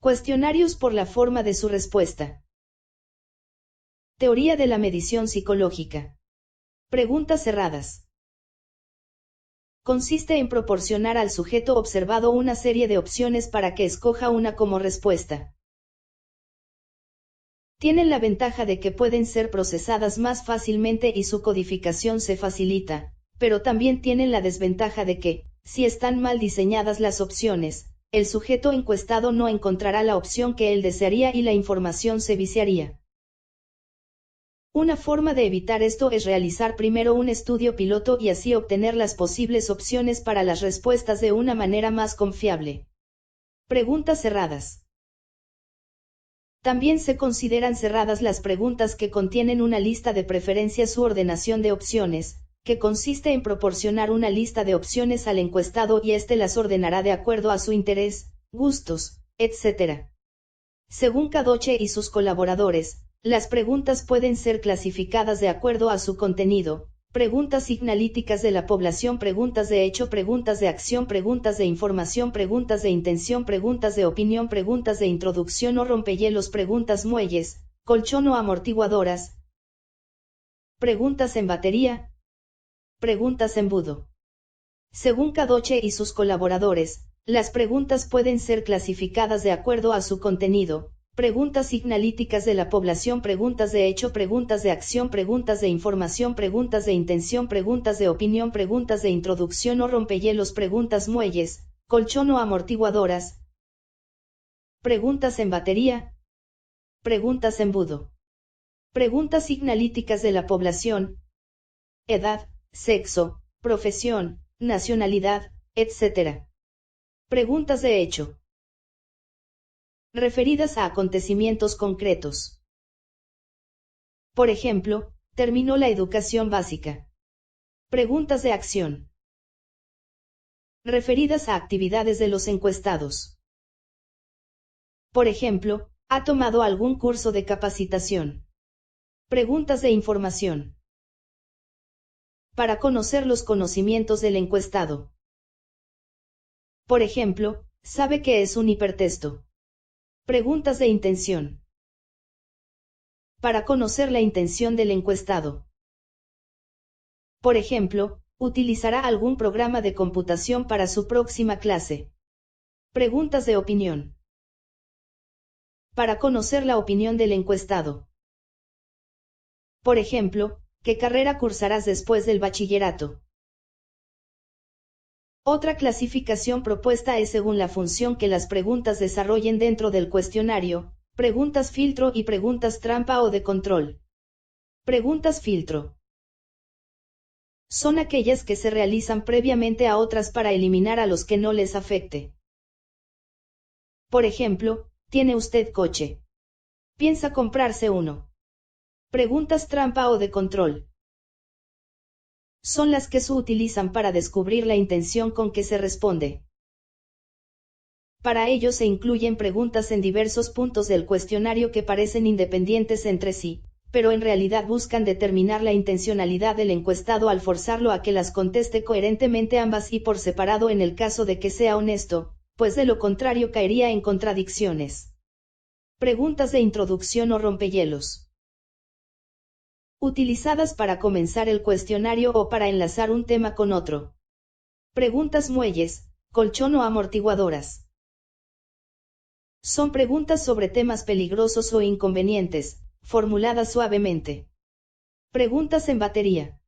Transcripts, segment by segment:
Cuestionarios por la forma de su respuesta. Teoría de la medición psicológica. Preguntas cerradas. Consiste en proporcionar al sujeto observado una serie de opciones para que escoja una como respuesta. Tienen la ventaja de que pueden ser procesadas más fácilmente y su codificación se facilita, pero también tienen la desventaja de que, si están mal diseñadas las opciones, el sujeto encuestado no encontrará la opción que él desearía y la información se viciaría. Una forma de evitar esto es realizar primero un estudio piloto y así obtener las posibles opciones para las respuestas de una manera más confiable. Preguntas cerradas. También se consideran cerradas las preguntas que contienen una lista de preferencias u ordenación de opciones, que consiste en proporcionar una lista de opciones al encuestado y éste las ordenará de acuerdo a su interés, gustos, etc. Según Kadoche y sus colaboradores, las preguntas pueden ser clasificadas de acuerdo a su contenido: preguntas signalíticas de la población, preguntas de hecho, preguntas de acción, preguntas de información, preguntas de intención, preguntas de opinión, preguntas de introducción o rompehielos, preguntas muelles, colchón o amortiguadoras, preguntas en batería, preguntas embudo. Según Kadoche y sus colaboradores, las preguntas pueden ser clasificadas de acuerdo a su contenido: preguntas signalíticas de la población, preguntas de hecho, preguntas de acción, preguntas de información, preguntas de intención, preguntas de opinión, preguntas de introducción o rompehielos, preguntas muelles, colchón o amortiguadoras, preguntas en batería, preguntas embudo. Preguntas signalíticas de la población: edad, sexo, profesión, nacionalidad, etc. Preguntas de hecho. Referidas a acontecimientos concretos. Por ejemplo, terminó la educación básica. Preguntas de acción. Referidas a actividades de los encuestados. Por ejemplo, ¿ha tomado algún curso de capacitación? Preguntas de información. Para conocer los conocimientos del encuestado. Por ejemplo, ¿sabe qué es un hipertexto? Preguntas de intención. Para conocer la intención del encuestado. Por ejemplo, ¿utilizará algún programa de computación para su próxima clase? Preguntas de opinión. Para conocer la opinión del encuestado. Por ejemplo, ¿qué carrera cursarás después del bachillerato? Otra clasificación propuesta es según la función que las preguntas desarrollen dentro del cuestionario: preguntas filtro y preguntas trampa o de control. Preguntas filtro. Son aquellas que se realizan previamente a otras para eliminar a los que no les afecte. Por ejemplo, ¿tiene usted coche? ¿Piensa comprarse uno? Preguntas trampa o de control. Son las que se utilizan para descubrir la intención con que se responde. Para ello se incluyen preguntas en diversos puntos del cuestionario que parecen independientes entre sí, pero en realidad buscan determinar la intencionalidad del encuestado al forzarlo a que las conteste coherentemente ambas y por separado en el caso de que sea honesto, pues de lo contrario caería en contradicciones. Preguntas de introducción o rompehielos. Utilizadas para comenzar el cuestionario o para enlazar un tema con otro. Preguntas muelles, colchón o amortiguadoras. Son preguntas sobre temas peligrosos o inconvenientes, formuladas suavemente. Preguntas en batería.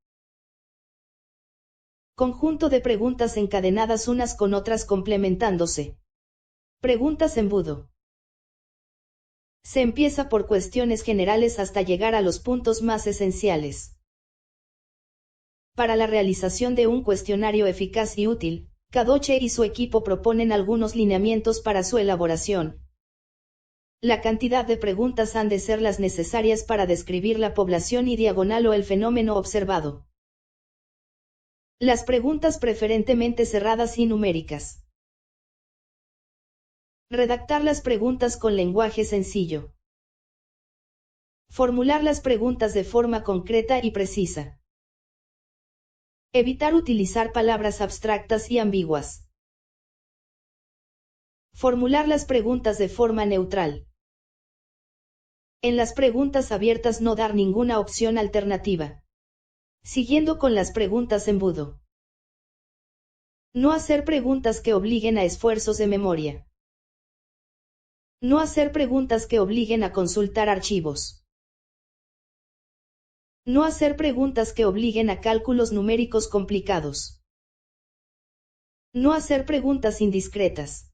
Conjunto de preguntas encadenadas unas con otras complementándose. Preguntas embudo. Se empieza por cuestiones generales hasta llegar a los puntos más esenciales. Para la realización de un cuestionario eficaz y útil, Kadoche y su equipo proponen algunos lineamientos para su elaboración. La cantidad de preguntas han de ser las necesarias para describir la población y diagonal o el fenómeno observado. Las preguntas preferentemente cerradas y numéricas. Redactar las preguntas con lenguaje sencillo. Formular las preguntas de forma concreta y precisa. Evitar utilizar palabras abstractas y ambiguas. Formular las preguntas de forma neutral. En las preguntas abiertas no dar ninguna opción alternativa. Siguiendo con las preguntas embudo. No hacer preguntas que obliguen a esfuerzos de memoria. No hacer preguntas que obliguen a consultar archivos. No hacer preguntas que obliguen a cálculos numéricos complicados. No hacer preguntas indiscretas.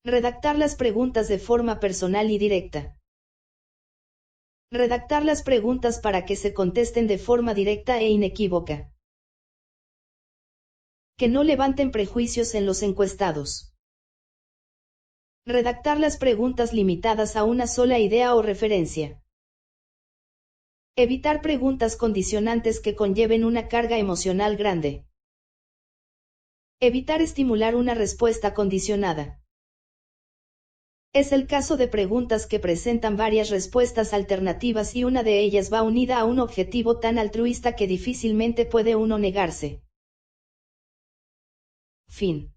Redactar las preguntas de forma personal y directa. Redactar las preguntas para que se contesten de forma directa e inequívoca. Que no levanten prejuicios en los encuestados. Redactar las preguntas limitadas a una sola idea o referencia. Evitar preguntas condicionantes que conlleven una carga emocional grande. Evitar estimular una respuesta condicionada. Es el caso de preguntas que presentan varias respuestas alternativas y una de ellas va unida a un objetivo tan altruista que difícilmente puede uno negarse. Fin.